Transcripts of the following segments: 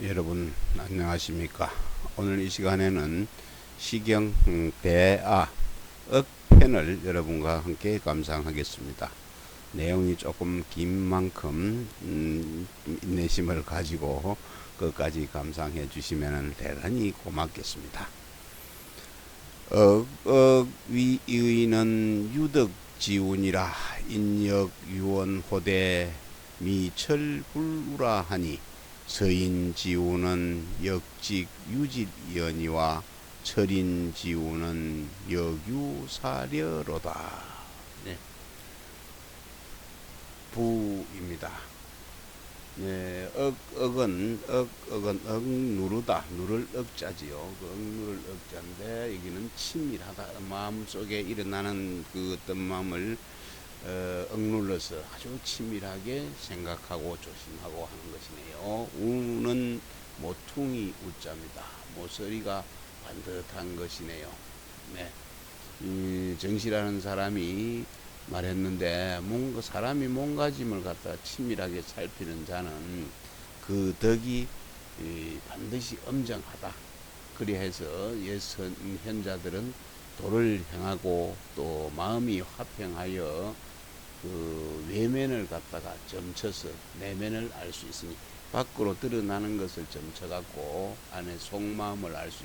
여러분 안녕하십니까. 오늘 이 시간에는 시경 대아 억편을 여러분과 함께 감상하겠습니다. 내용이 조금 긴 만큼 인내심을 가지고 끝까지 감상해 주시면 대단히 고맙겠습니다. 위의는 유덕지운이라 인역유원호대 미철불우라 하니 서인지우는 역직유질연이와 철인지우는 역유사려로다. 네. 부입니다. 네, 억은 누르다, 누를 억자지요. 그 억누를 억자인데 여기는 치밀하다. 마음속에 일어나는 그 어떤 마음을 억눌러서 아주 치밀하게 생각하고 조심하고 하는 것이네요. 우는 모퉁이 우자입니다. 모서리가 반듯한 것이네요. 네. 정시라는 사람이 말했는데 사람이 몸가짐을 갖다 치밀하게 살피는 자는 그 덕이 반드시 엄정하다. 그리해서 현자들은 도를 행하고 또 마음이 화평하여 그 외면을 갖다가 점쳐서 내면을 알 수 있으니 밖으로 드러나는 것을 점쳐갖고 안에 속마음을 알 수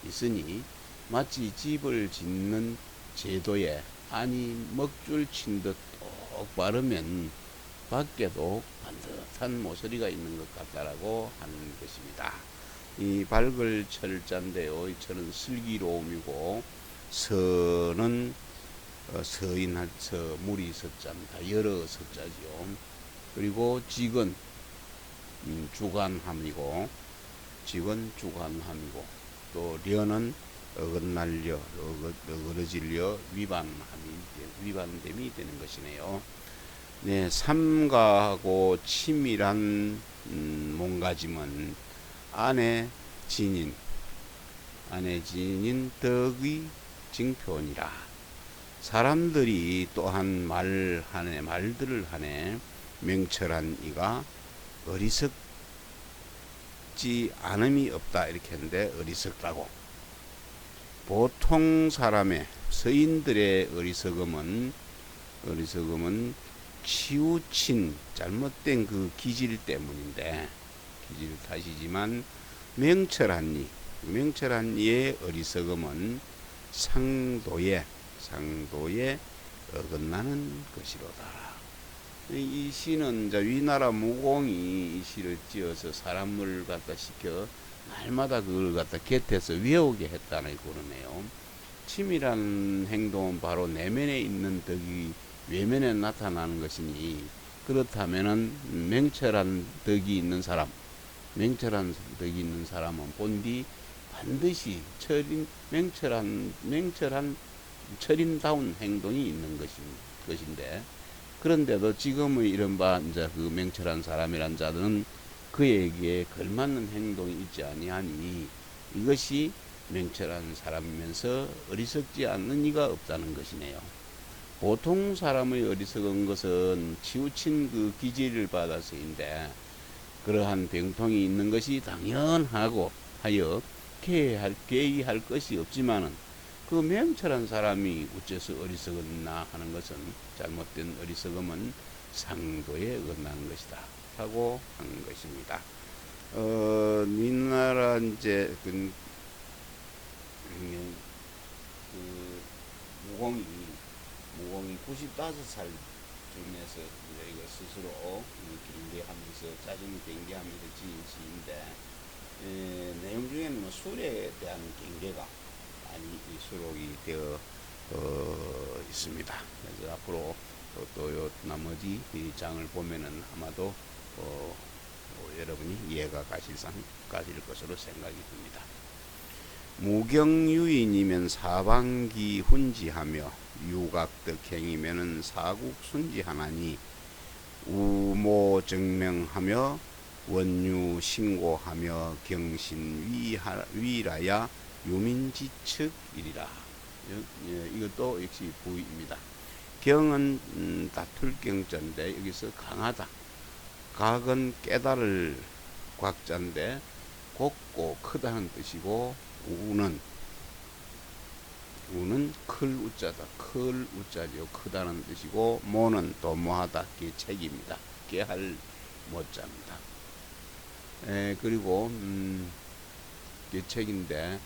있으니 마치 집을 짓는 제도에 안이 먹줄 친 듯 똑 바르면 밖에도 반듯한 모서리가 있는 것 같다라고 하는 것입니다. 이 밝을 철자인데요. 이 철은 슬기로움이고 서는 서인할 서 무리 서자입니다. 여러 서자지요. 그리고 직은 주관함이고 또 려는 어긋날려 어그러질려 위반됨이 되는 것이네요. 네, 삼가하고 치밀한 몸가짐은 안에 지닌 덕의 징표니라. 사람들이 또한 말들을 하네 명철한 이가 어리석지 않음이 없다 이렇게 했는데 어리석다고. 보통 사람의 서인들의 어리석음은 치우친 잘못된 그 기질 때문인데 기질 탓이지만 명철한 이의 어리석음은 상도에 어긋나는 것이로다. 이 시는 위나라 무공이 이 시를 지어서 사람을 갖다 시켜 날마다 그걸 갖다 곁에서 외우게 했다는 그러네요. 치밀한 행동은 바로 내면에 있는 덕이 외면에 나타나는 것이니 그렇다면은 명철한 덕이 있는 사람은 본디 반드시 철인다운 행동이 있는 것인데 그런데도 지금의 이른바 이제 그 명철한 사람이란 자들은 그에게 걸맞는 행동이 있지 아니하니 이것이 명철한 사람이면서 어리석지 않는 이가 없다는 것이네요. 보통 사람의 어리석은 것은 치우친 그 기질을 받아서인데 그러한 병통이 있는 것이 당연하고 하여 개의할 것이 없지만은 그 명철한 사람이 어째서 어리석었나 하는 것은 잘못된 어리석음은 상도에 어긋나는 것이다 하고 한 것입니다. 민나라 이제 그 무공이 95살 쯤에서 이거 스스로 경계하면서 자신이 경계하면서 지은 시인데 내용 중에는 술에 대한 경계가 많이 수록이 되어 있습니다. 그래서 앞으로 또 나머지 장을 보면은 아마도 여러분이 이해가 가실 것으로 생각이 듭니다. 무경유인이면 사방기 훈지하며 유각덕행이면은 사국순지하나니 우모정명하며 원유신고하며 경신위라야 유민지측이리라. 이것도 역시 부입니다. 경은 다툴경자인데 여기서 강하다. 각은 깨달을 곽자인데 곱고 크다는 뜻이고, 우는 클 우자다. 클 우자죠. 크다는 뜻이고, 모는 도모하다. 계책입니다. 계할 모자입니다. 그리고 계책인데,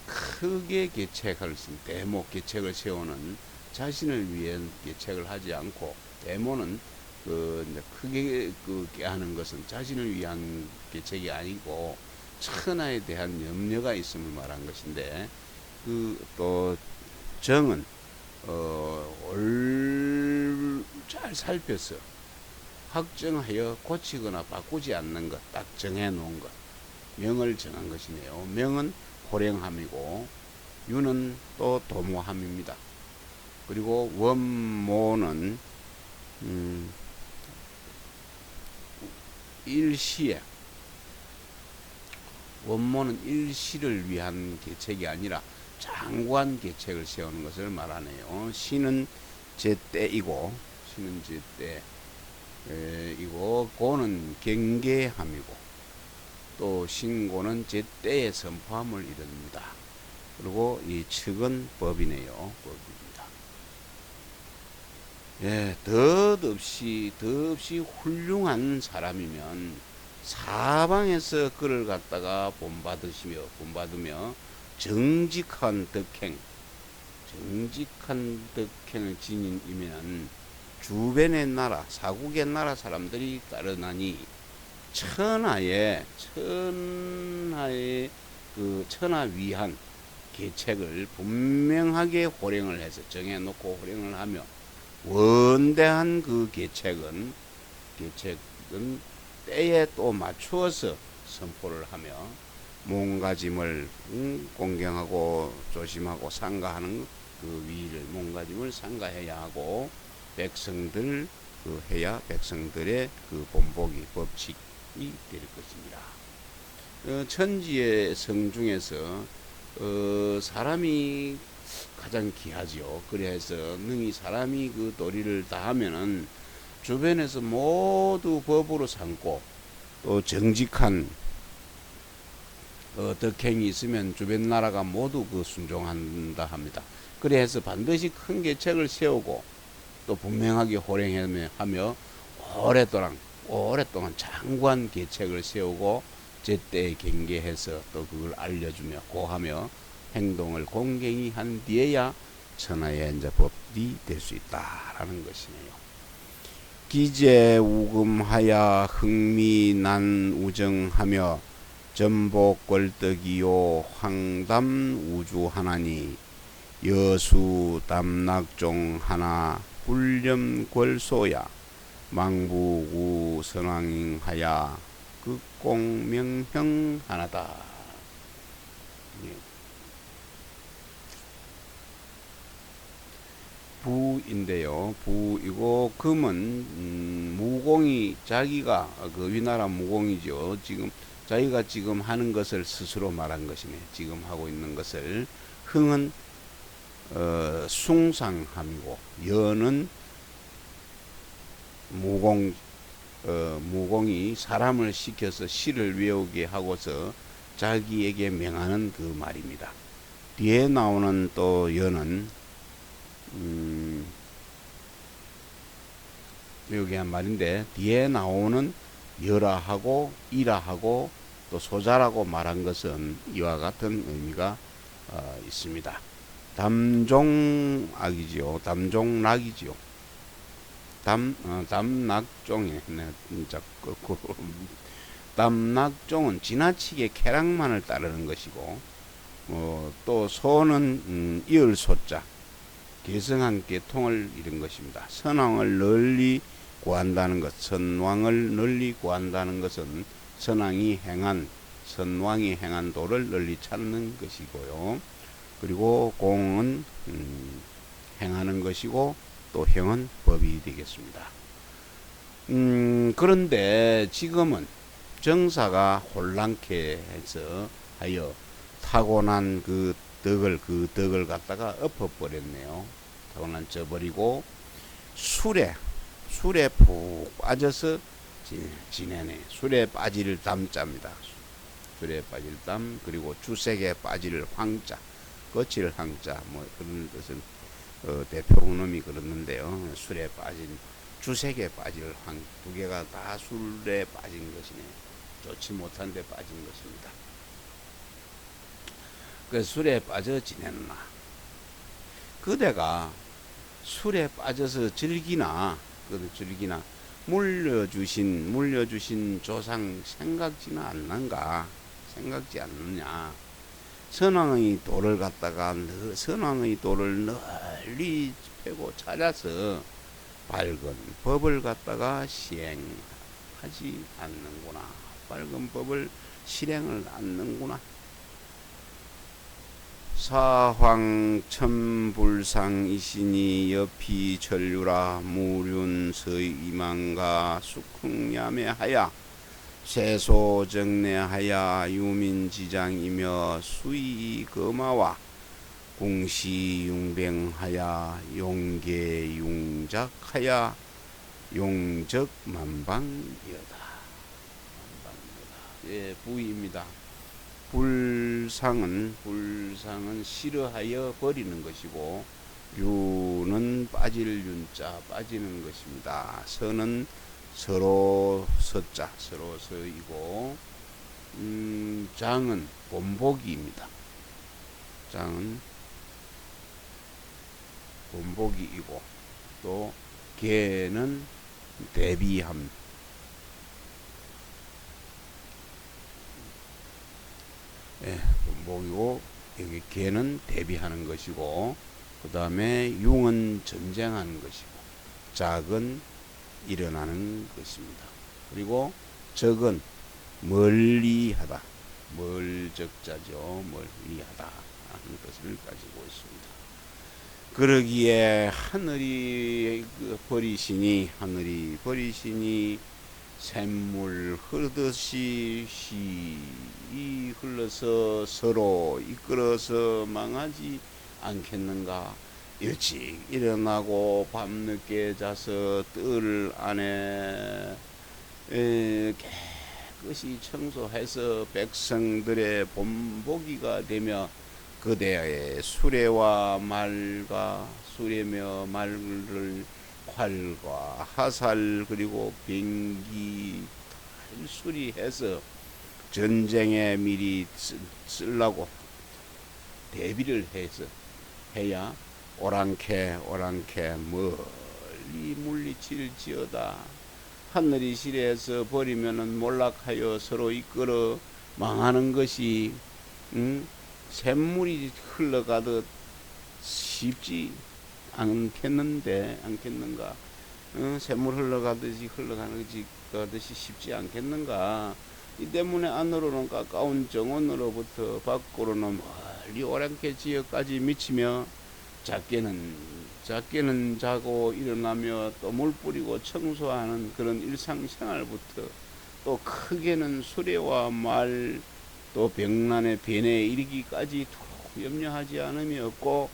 크게 계책할 수, 대모 계책을 세우는, 자신을 위해 계책을 하지 않고, 대모는 크게 하는 것은 자신을 위한 계책이 아니고 천하에 대한 염려가 있음을 말한 것인데, 또 정은 잘 살펴서 확정하여 고치거나 바꾸지 않는 것, 딱 정해 놓은 것, 명을 정한 것이네요. 명은 호령함이고, 유는 또 도모함입니다. 그리고 원모는 일시에, 원모는 일시를 위한 계책이 아니라 장구한 계책을 세우는 것을 말하네요. 시는 제때이고, 이고, 고는 경계함이고, 또 신고는 제때에 선포함을 이릅니다. 그리고 이 측은 법이네요. 법입니다. 덧없이 훌륭한 사람이면 사방에서 그를 갖다가 본받으며 정직한 덕행을 지닌이면 주변의 나라, 사국의 나라 사람들이 따르나니 천하의 천하 위한 계책을 분명하게 호령을 해서 정해놓고 호령을 하며, 원대한 그 계책은 때에 또 맞추어서 선포를 하며, 몸가짐을 공경하고 조심하고 상가하는 그 위를, 몸가짐을 상가해야 하고, 백성들 해야 백성들의 그 본보기 법칙이 될 것입니다. 천지의 성 중에서 사람이 가장 귀하지요. 그래서 능히 사람이 그 도리를 다하면은 주변에서 모두 법으로 삼고, 또 정직한 덕행이 있으면 주변 나라가 모두 그 순종한다 합니다. 그래서 반드시 큰 계책을 세우고 또 분명하게 호령하며 오랫동안 장구한 계책을 세우고 제때에 경계해서 또 그걸 알려주며 고하며 행동을 공경히 한 뒤에야 천하의 이제 법이 될 수 있다라는 것이네요. 기재 우금하야 흥미난 우정하며 전복 꼴떡이요 황담 우주하나니 여수 담낙종 하나 불렴궐소야 망부우 선왕하야 극공명형 하나다. 부인데요. 부이고 금은 무공이, 자기가 그 위나라 무공이죠. 자기가 지금 하는 것을 스스로 말한 것이네. 지금 하고 있는 것을. 흥은 숭상함이고, 여는 무공이 사람을 시켜서 시를 외우게 하고서 자기에게 명하는 그 말입니다. 뒤에 나오는 또 여는 외우게 한 말인데, 뒤에 나오는 여라하고 이라하고 또 소자라고 말한 것은 이와 같은 의미가 있습니다. 담종악이지요. 담종락이지요. 담낙종이네. 진짜 담낙종은 지나치게 쾌락만을 따르는 것이고, 또 소는 이을소자, 개성한 계통을 이룬 것입니다. 선왕을 널리 구한다는 것, 선왕을 널리 구한다는 것은 선왕이 행한 도를 널리 찾는 것이고요. 그리고 공은 행하는 것이고, 또 형은 법이 되겠습니다. 그런데 지금은 정사가 혼란케 해서 하여 타고난 그 덕을 갖다가 엎어버렸네요. 타고난 져버리고 술에 푹 빠져서 지내네. 술에 빠질 담자입니다. 술에 빠질 담, 그리고 주색에 빠질 황자, 거칠 황자, 뭐 그런 것을 대표 훈음이 그러는데요. 술에 빠진, 주색에 빠질 황, 두 개가 다 술에 빠진 것이네. 좋지 못한 데 빠진 것입니다. 그 술에 빠져 지냈나. 그대가 술에 빠져서 즐기나, 물려주신 조상 생각지는 않는가? 생각지 않느냐? 선왕의 돌을 갖다가, 선왕의 돌을 널리 펴고 찾아서 밝은 법을 갖다가 시행하지 않는구나. 밝은 법을 실행을 않는구나. 사황천불상이시니 여피 전류라 무륜서이망가 숙흥야매하야 세소정내하야 유민지장이며 수이거마와 궁시융뱅하야 용계융작하야 용적만방이여다. 예, 부의입니다. 불상은 싫어하여 버리는 것이고, 유는 빠질 윤자, 빠지는 것입니다. 서는 서로 서자, 서로 서이고, 장은 본보기입니다. 장은 본보기이고, 또 개는 대비함. 예, 본보기고, 여기 개는 대비하는 것이고, 그 다음에 융은 전쟁하는 것이고, 작은 일어나는 것입니다. 그리고 적은 멀리하다, 멀적자죠. 멀리하다 하는 것을 가지고 있습니다. 그러기에 하늘이 버리시니 샘물 흐르듯이 흘러서 서로 이끌어서 망하지 않겠는가. 일찍 일어나고 밤늦게 자서 뜰 안에 깨끗이 청소해서 백성들의 본보기가 되며 그대의 수레와 말과 수레며 말을 활과 하살 그리고 병기 수리해서 전쟁에 미리 쓰려고 대비를 해야 오랑캐 멀리 물리칠지어다. 하늘이 시래에서 버리면은 몰락하여 서로 이끌어 망하는 것이 샘물이 흘러가듯 쉽지 않겠는가? 샘물 흘러가듯이 쉽지 않겠는가? 이 때문에 안으로는 가까운 정원으로부터 밖으로는 멀리 오랑캐 지역까지 미치며 작게는 자고 일어나며 또 물 뿌리고 청소하는 그런 일상생활부터 또 크게는 수레와 말 또 병난의 변에 이르기까지 염려하지 않음이 없고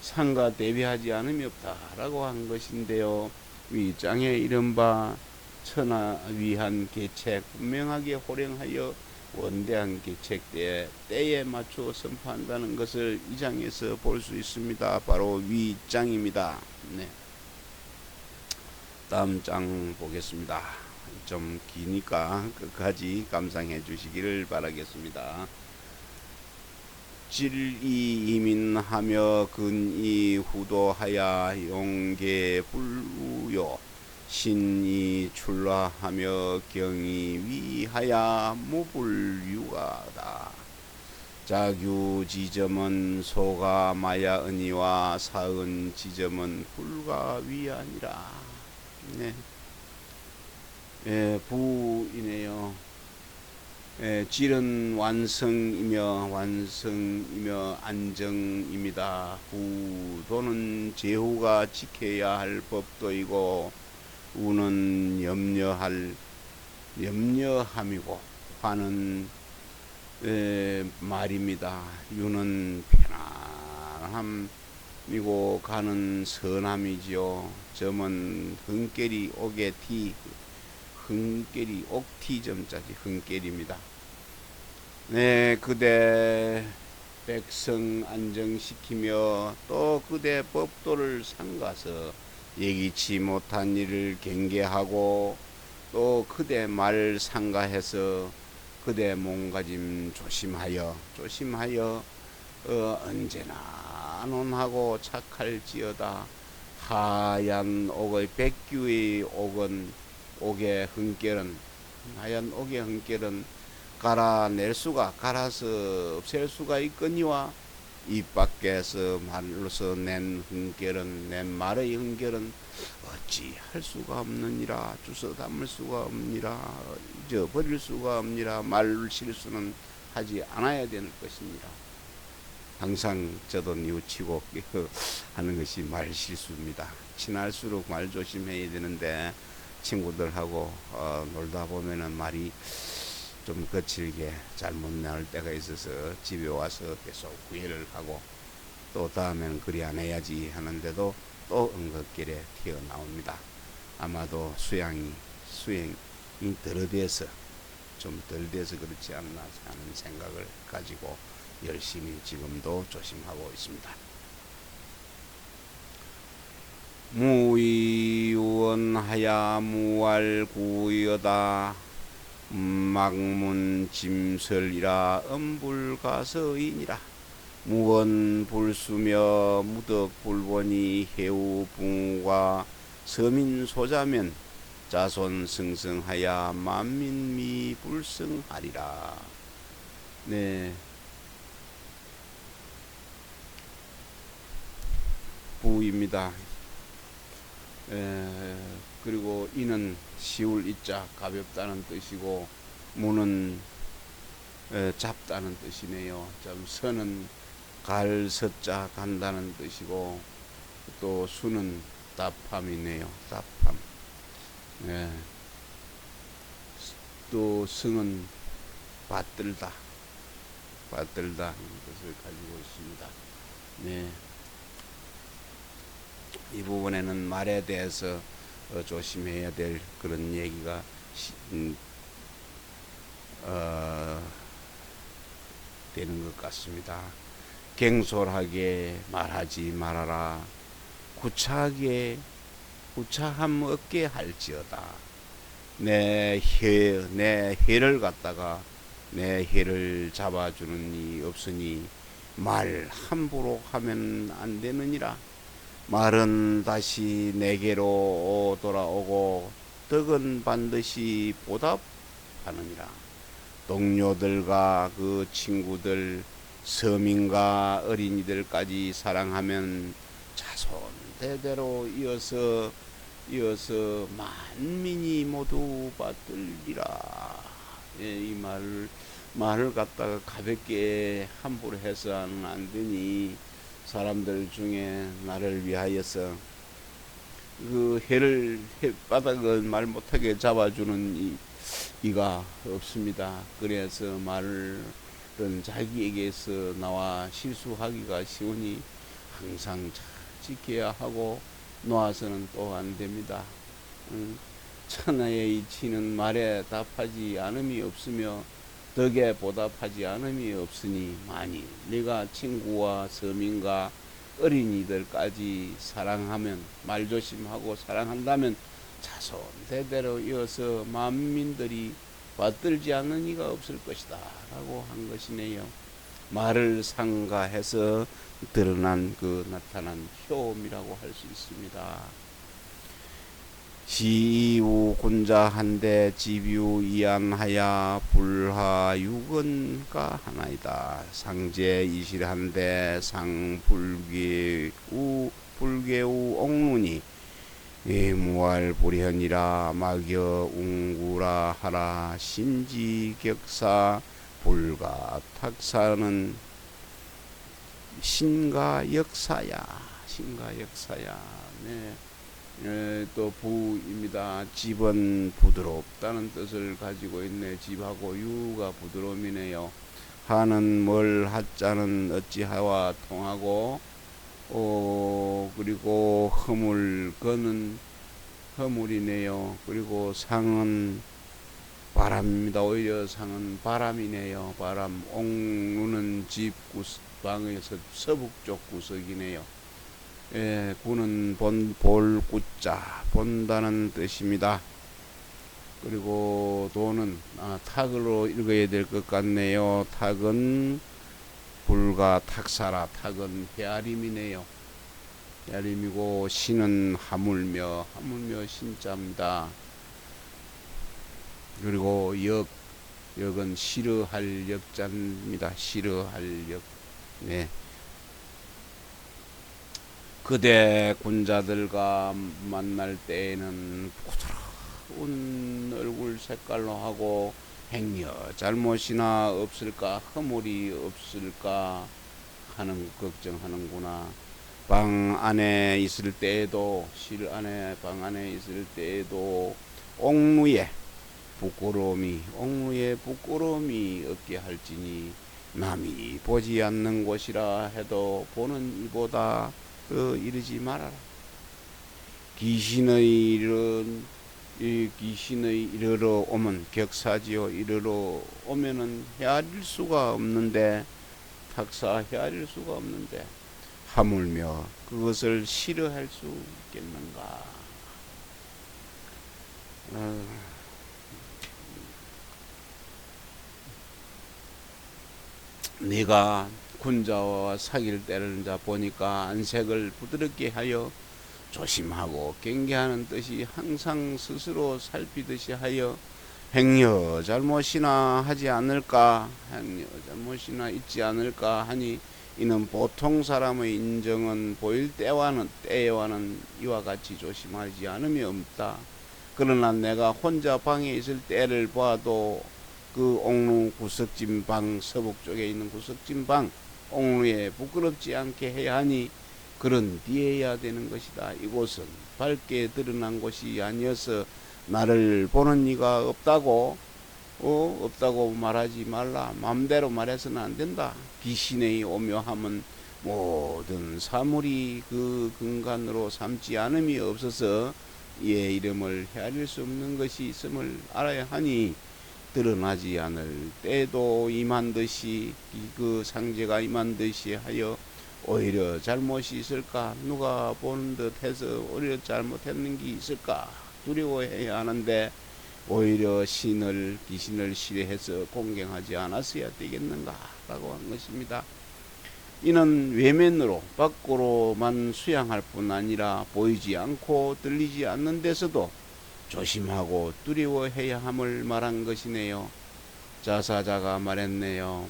상가 대비하지 않음이 없다라고 한 것인데요. 위장에 이른바 천하위한 계책 분명하게 호령하여 원대한 계책 때에 맞추어 선포한다는 것을 이 장에서 볼 수 있습니다. 바로 위장입니다. 네. 다음 장 보겠습니다. 좀 기니까 끝까지 감상해 주시기를 바라겠습니다. 질이 이민하며 근이 후도하야 용계 불우요 신이 출라하며 경이 위하야 무불유가다. 자규 지점은 소가 마야 은이와 사은 지점은 불가 위아니라. 네. 예, 부이네요. 예, 질은 완성이며 안정입니다. 후도는 제후가 지켜야 할 법도이고 우는 염려함이고 화는 말입니다. 유는 편안함이고 가는 선함이지요. 점은 흥결이 오게 흥결이 옥티점자지 흥결입니다. 네, 그대 백성 안정시키며 또 그대 법도를 삼가서 예기치 못한 일을 경계하고 또 그대 말 삼가해서 그대 몸가짐 조심하여 언제나 안온하고 착할지어다. 하얀 옥의 백규의 옥은 옥의 흥결은 하얀 옥의 흥결은 갈아서 없앨 수가 있거니와 입 밖에서 말로서 낸 말의 흥결은 어찌 할 수가 없느니라. 주워 담을 수가 없느니라. 잊어버릴 수가 없느니라. 말 실수는 하지 않아야 되는 것입니다. 항상 저도 뉘우치고 하는 것이 말 실수입니다. 친할수록 말 조심해야 되는데 친구들하고 놀다 보면은 말이 좀 거칠게 잘못 나올 때가 있어서 집에 와서 계속 후회를 하고 또 다음에는 그리 안 해야지 하는데도 또 응급길에 튀어나옵니다. 아마도 수행이 덜 돼서 그렇지 않나 하는 생각을 가지고 열심히 지금도 조심하고 있습니다. 무의원하야 무알구여다. 막문 짐설이라 엄불가서이니라. 무언불수며 무덕불본이 해우붕과 서민소자면 자손승승하야 만민미 불승하리라. 네, 부입니다. 그리고 이는 시울 이자 가볍다는 뜻이고 무는 잡다는 뜻이네요. 선은 갈서자 간다는 뜻이고 또 수는 답함이네요. 답함. 또 승은 받들다 이런 뜻을 가지고 있습니다. 네. 이 부분에는 말에 대해서 조심해야 될 그런 얘기가 되는 것 같습니다. 갱솔하게 말하지 말아라. 구차함 없게 할지어다. 내 혀를 갖다가 내 혀를 잡아주는 이 없으니 말 함부로 하면 안 되느니라. 말은 다시 내게로 돌아오고 덕은 반드시 보답하느니라. 동료들과 그 친구들, 서민과 어린이들까지 사랑하면 자손 대대로 이어서 만민이 모두 받들리라. 이 말을 갖다가 가볍게 함부로 해서는 안 되니 사람들 중에 나를 위하여서 그 햇바닥을 말 못하게 잡아주는 이가 없습니다. 그래서 말은 자기에게서 나와 실수하기가 쉬우니 항상 잘 지켜야 하고 놓아서는 또 안 됩니다. 천하의 이치는 말에 답하지 않음이 없으며 덕에 보답하지 않음이 없으니 만일 네가 친구와 서민과 어린이들까지 사랑하면 말조심하고 사랑한다면 자손 대대로 이어서 만민들이 받들지 않는 이가 없을 것이다 라고 한 것이네요. 말을 상가해서 드러난 나타난 효험이라고 할 수 있습니다. 지우 군자 한대 지뷰 이안하야 불하육은가 하나이다. 상제 이실한대 상불계우 옥문이 무알불현이라 막여 웅구라 하라. 심지격사 불가탁사는 신가 역사야. 네. 또 부입니다. 집은 부드럽다는 뜻을 가지고 있네. 집하고 유가 부드러움이네요. 하는 뭘 하자는 어찌하와 통하고 그리고 흠을 거는 허물이네요. 그리고 상은 바람입니다. 오히려 상은 바람이네요. 바람. 옥루는 집 방에서 서북쪽 구석이네요. 예, 구는 볼구자 본다는 뜻입니다. 그리고 도는 탁으로 읽어야 될 것 같네요. 탁은 불과 탁사라. 탁은 헤아림이네요. 헤아림이고 신은 하물며 신자입니다. 그리고 역은 싫어할 역자입니다. 싫어할 역. 네. 그대 군자들과 만날 때에는 부드러운 얼굴 색깔로 하고 행여 잘못이나 없을까, 허물이 없을까 하는 걱정하는구나. 방 안에 있을 때에도, 실 안에 방 안에 있을 때에도 옥루에 부끄러움이 없게 할지니 남이 보지 않는 곳이라 해도 보는 이보다 이르지 말아라. 귀신의 이르러 오면 격사지요. 이르러 오면은 헤아릴 수가 없는데, 탁사 헤아릴 수가 없는데 하물며 그것을 싫어할 수 있겠는가. 네가 군자와 사귈 때를 보니까 안색을 부드럽게 하여 조심하고 경계하는 뜻이 항상 스스로 살피듯이 하여 행여 잘못이나 하지 않을까, 행여 잘못이나 있지 않을까 하니, 이는 보통 사람의 인정은 보일 때와는 이와 같이 조심하지 않음이 없다. 그러나 내가 혼자 방에 있을 때를 봐도 그 옥루 구석진 방, 서북 쪽에 있는 구석진 방 옥루에 부끄럽지 않게 해야 하니 그런 뒤에야 되는 것이다. 이곳은 밝게 드러난 곳이 아니어서 나를 보는 이가 없다고 말하지 말라. 마음대로 말해서는 안 된다. 귀신의 오묘함은 모든 사물이 그 근간으로 삼지 않음이 없어서 이의 이름을 헤아릴 수 없는 것이 있음을 알아야 하니, 드러나지 않을 때도 임한 듯이, 그 상제가 임한 듯이 하여 오히려 잘못이 있을까, 누가 보는 듯 해서 오히려 잘못했는 게 있을까 두려워해야 하는데, 오히려 귀신을 싫어해서 공경하지 않았어야 되겠는가 라고 한 것입니다. 이는 외면으로 밖으로만 수양할 뿐 아니라 보이지 않고 들리지 않는 데서도 조심하고 두려워해야 함을 말한 것이네요. 자사자가 말했네요.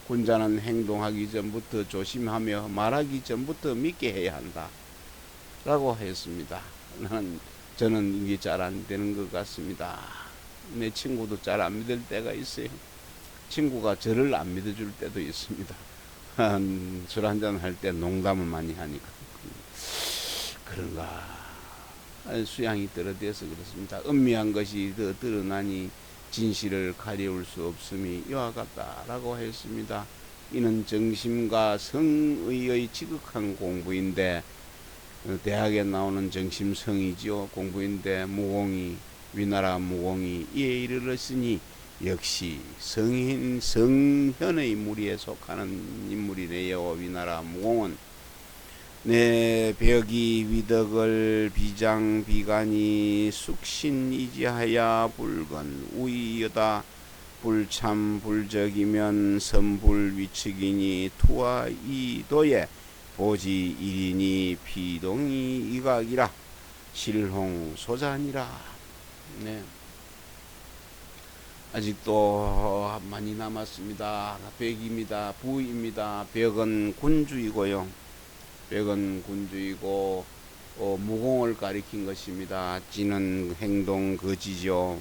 군자는 행동하기 전부터 조심하며 말하기 전부터 믿게 해야 한다 라고 했습니다. 저는 이게 잘 안 되는 것 같습니다. 내 친구도 잘 안 믿을 때가 있어요. 친구가 저를 안 믿어줄 때도 있습니다. 술 한잔 할 때 농담을 많이 하니까 그런가. 수양이 떨어져서 그렇습니다. 은미한 것이 더 드러나니 진실을 가려울 수 없음이 이와 같다라고 했습니다. 이는 정심과 성의의 지극한 공부인데, 대학에 나오는 정심성이지요. 공부인데 위나라 무공이 이에 이르렀으니 역시 성현의 무리에 속하는 인물이래요. 위나라 무공은 내 벽이 위덕을 비장비간이 숙신이지하야 불건 우이여다. 불참 불적이면 선불위측이니 투와 이도에 보지 일이니 피동이 이각이라 실홍소자니라. 네. 아직도 많이 남았습니다. 벽입니다. 부입니다. 벽은 군주이고요. 벽은 군주이고 무공을 가리킨 것입니다. 찌는 행동거지죠.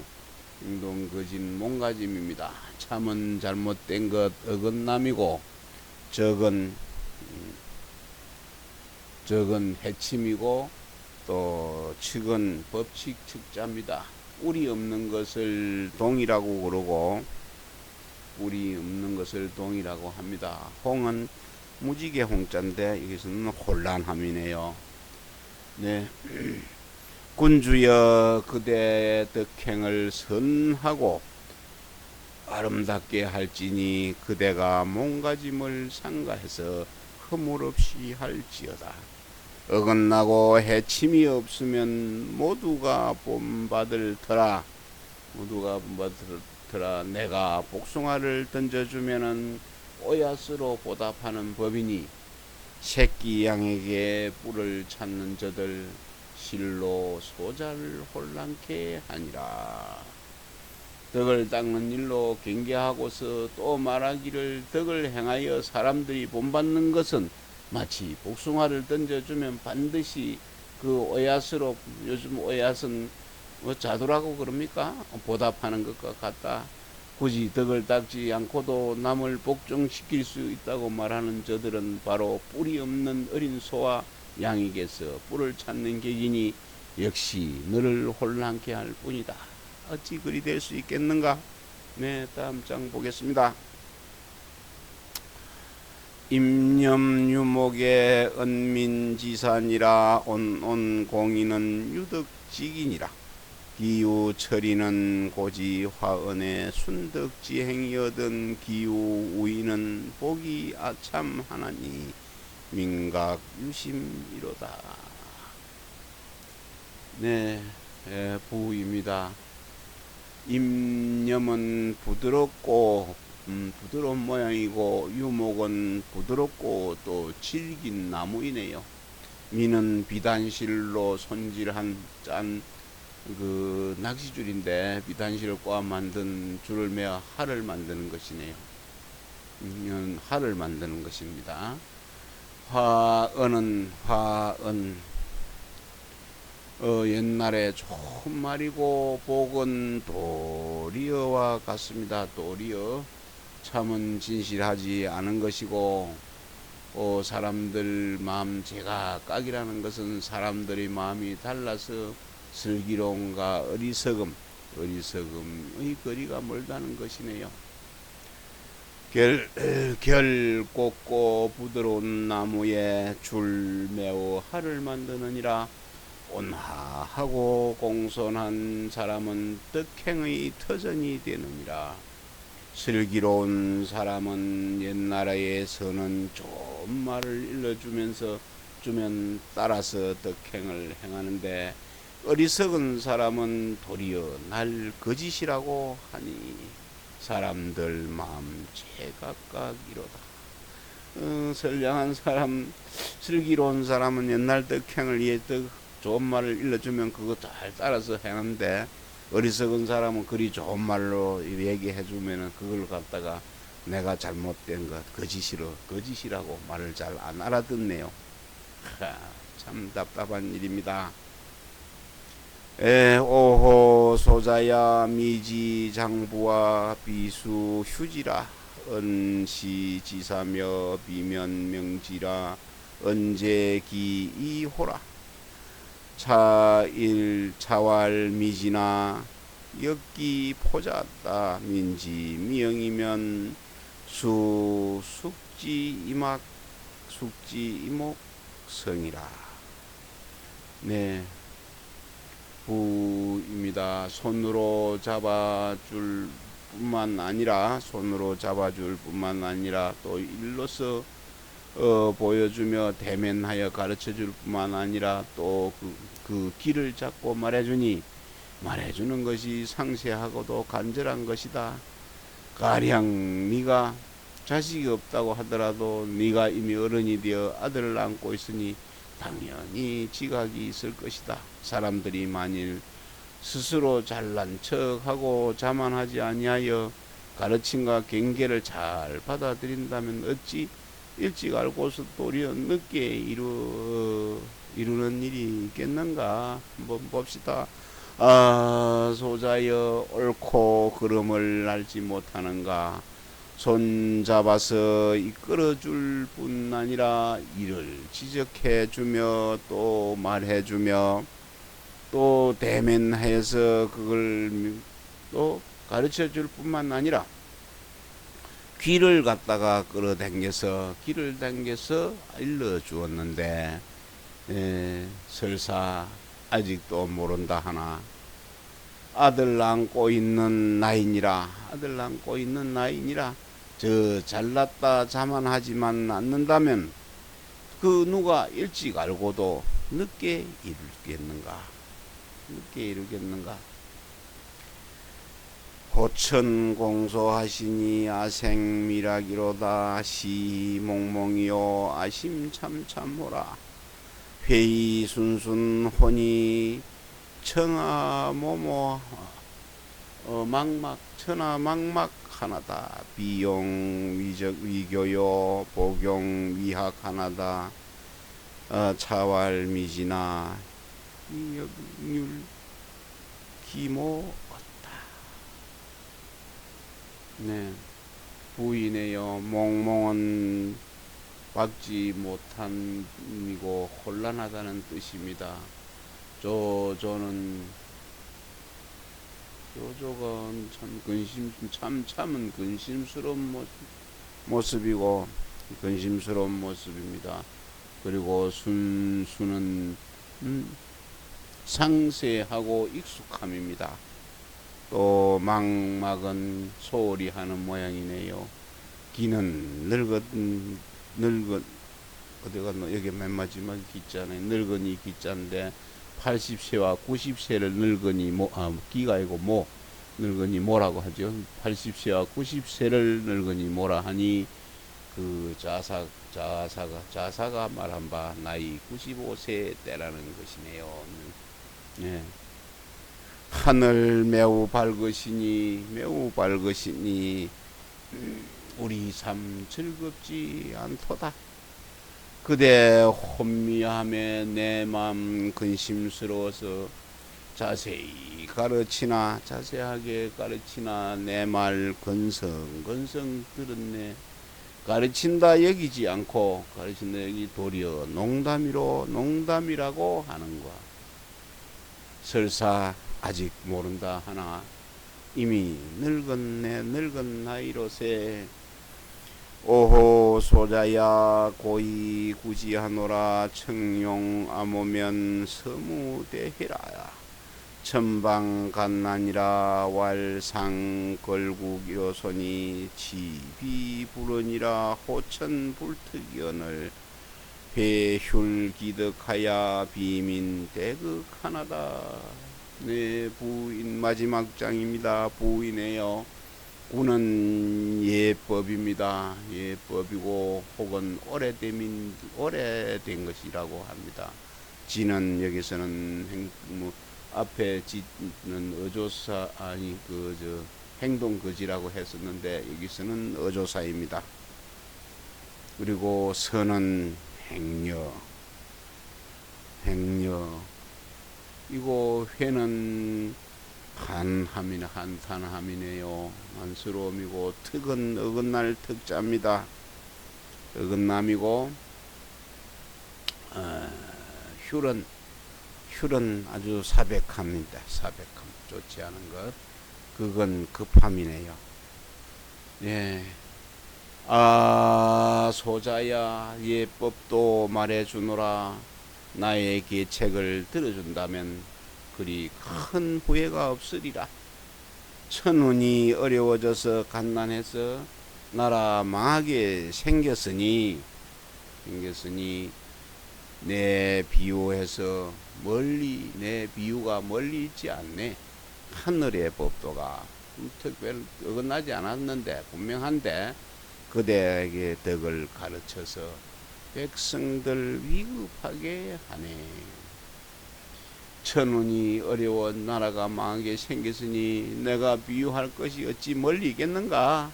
행동거지는 몸가짐입니다. 참은 잘못된 것 어긋남이고, 적은 해침이고, 또 측은 법칙 측자입니다. 우리 없는 것을 동이라고 그러고, 우리 없는 것을 동이라고 합니다. 홍은 무지개 홍자인데 이것은 혼란함이네요. 네. 군주여 그대 덕행을 선하고 아름답게 할지니 그대가 몸가짐을 삼가해서 허물없이 할지어다. 어긋나고 해침이 없으면 모두가 본받을 터라. 모두가 본받을 터라. 내가 복숭아를 던져주면은 오야스로 보답하는 법이니 새끼 양에게 뿔을 찾는 저들 실로 소자를 혼란케 하니라. 덕을 닦는 일로 경계하고서 또 말하기를 덕을 행하여 사람들이 본받는 것은 마치 복숭아를 던져주면 반드시 그 오얏으로, 요즘 오얏은 뭐 자두라고 그럽니까? 보답하는 것과 같다. 굳이 덕을 닦지 않고도 남을 복종시킬 수 있다고 말하는 저들은 바로 뿔이 없는 어린 소와 양에게서 뿔을 찾는 객이니 역시 너를 혼란케 할 뿐이다. 어찌 그리 될 수 있겠는가? 네, 다음 장 보겠습니다. 임념유목의 은민지산이라 온온공인은 유덕직이니라. 기우철이는 고지 화언의 순덕지행이 얻은 기우우이는 복이 아참하나니 민각유심이로다. 네, 부입니다. 임념은 부드럽고 부드러운 모양이고 유목은 부드럽고 또 질긴 나무이네요. 미는 비단실로 손질한 짠 그 낚시줄인데 비단실을 꼬아 만든 줄을 매어 활을 만드는 것이네요. 활을 만드는 것입니다. 화은 옛날에 좋은 말이고 복은 도리어와 같습니다. 도리어 참은 진실하지 않은 것이고 사람들 마음 제각각이라는 것은 사람들의 마음이 달라서 슬기로움과 어리석음의 거리가 멀다는 것이네요. 결곱고 부드러운 나무에 줄 매어 활을 만드느니라. 온화하고 공손한 사람은 덕행의 터전이 되느니라. 슬기로운 사람은 옛나라에서는 좋은 말을 일러주면 따라서 덕행을 행하는데 어리석은 사람은 도리어 날 거짓이라고 하니 사람들 마음 제각각이로다. 선량한 사람, 슬기로운 사람은 옛날 덕행을 위해 좋은 말을 일러주면 그거 잘 따라서 행하는데 어리석은 사람은 그리 좋은 말로 얘기해주면 그걸 갖다가 내가 잘못된 것, 거짓이라고 말을 잘 안 알아듣네요. 참 답답한 일입니다. 오호 소자야 미지 장부와 비수 휴지라 은시 지사며 비면 명지라 언제기 이호라. 차일 차왈 미지나 엽기 포자다 민지 미영이면 숙지 이목 성이라. 네, 부입니다. 손으로 잡아줄 뿐만 아니라 또 일로서 보여주며 대면하여 가르쳐줄 뿐만 아니라 또 그 길을 잡고 말해주는 것이 상세하고도 간절한 것이다. 가령 네가 자식이 없다고 하더라도 네가 이미 어른이 되어 아들을 안고 있으니 당연히 지각이 있을 것이다. 사람들이 만일 스스로 잘난 척하고 자만하지 아니하여 가르침과 경계를 잘 받아들인다면 어찌 일찍 알고서 도리어 늦게 이루는 일이 있겠는가. 한번 봅시다. 소자여 옳고 그름을 알지 못하는가. 손잡아서 이끌어줄 뿐 아니라 이를 지적해주며 또 말해주며 또 대면해서 그걸 또 가르쳐줄 뿐만 아니라 귀를 갖다가 끌어당겨서 일러주었는데 설사 아직도 모른다 하나 아들 안고 있는 나이니라 저 잘났다 자만하지만 않는다면 그 누가 일찍 알고도 늦게 이루겠는가. 고천공소하시니 아생미락이로다 시몽몽이요 아심참참호라 회의순순혼이 청아모모 막막 천하막막 하나다 비용위교요 복용위학 하나다 차왈미지나 이역률 기모 네, 부인에요. 몽몽은 박지 못함이고 혼란하다는 뜻입니다. 조조는 참은 근심스러운 모습이고 근심스러운 모습입니다. 그리고 순수는 상세하고 익숙함입니다. 또 막막은 소홀히 하는 모양이네요. 기는 어디가 여기 맨 마지막 기자네. 늙은이 기자인데 80세와 90세를 기가 아니고 늙은이 뭐라고 하죠. 80세와 90세를 늙은이 뭐라 하니 그 자사가 말한 바 나이 95세 때라는 것이네요. 네. 하늘 매우 밝으시니 우리 삶 즐겁지 않도다. 그대 혼미함에 내 맘 근심스러워서 자세하게 가르치나 내 말 건성 들었네. 가르친다 여기지 않고 가르친다 여기 도리어 농담이라고 하는 거야. 설사 아직 모른다 하나 이미 늙은 나이로세 오호 소자야 고이 구지하노라 청용 아모면 서무대해라 천방간난이라 왈상 걸국이로소니 지비불언이라 호천불특연을 배휼기득하야 비민대극하나다. 네, 부인 마지막 장입니다. 부인에요. 구는 예법입니다. 예법이고 혹은 오래된 것이라고 합니다. 지는 여기서는 앞에 지는 어조사 행동거지라고 했었는데 여기서는 어조사입니다. 그리고 선은 행여 이거 회는 한탄함이네요. 안쓰러움이고 특은 어긋날 특자입니다. 어긋남이고 휼은 아주 사백함입니다. 사백함 좋지 않은 것 그건 급함이네요. 예. 소자야 예법도 말해주노라. 나의 계책을 들어준다면 그리 큰 후회가 없으리라. 천운이 어려워져서 갓난해서 나라 망하게 생겼으니 내 비유해서 내 비유가 멀리 있지 않네. 하늘의 법도가 특별 어긋나지 않았는데 분명한데 그대에게 덕을 가르쳐서 백성들 위급하게 하네. 천운이 어려워 나라가 망하게 생겼으니 내가 비유할 것이 어찌 멀리 있겠는가.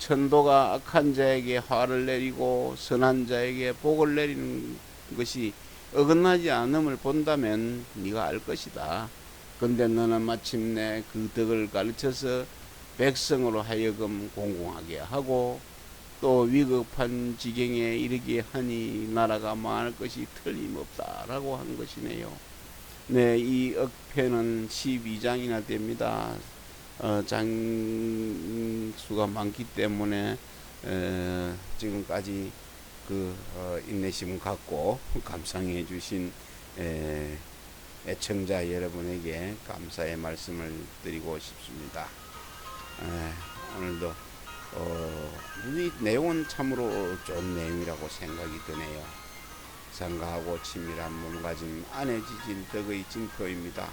천도가 악한 자에게 화를 내리고 선한 자에게 복을 내리는 것이 어긋나지 않음을 본다면 네가 알 것이다. 근데 너는 마침내 그 덕을 가르쳐서 백성으로 하여금 공공하게 하고 또 위급한 지경에 이르게 하니 나라가 망할 것이 틀림없다라고 한 것이네요. 네, 이 억패는 12장이나 됩니다. 장수가 많기 때문에 지금까지 인내심 갖고 감상해 주신 애청자 여러분에게 감사의 말씀을 드리고 싶습니다. 오늘도 이 내용은 참으로 좋은 내용이라고 생각이 드네요. 상가하고 친밀한 몸가짐 안에 지진 덕의 징표입니다.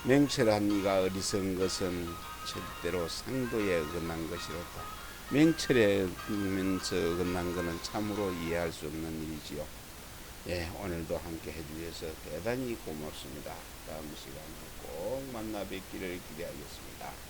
맹철한 이가 어리석은 것은 절대로 상도에 어긋난 것이로다. 맹철에 어긋난 것은 참으로 이해할 수 없는 일이지요. 예, 오늘도 함께 해주셔서 대단히 고맙습니다. 다음 시간에 꼭 만나 뵙기를 기대하겠습니다.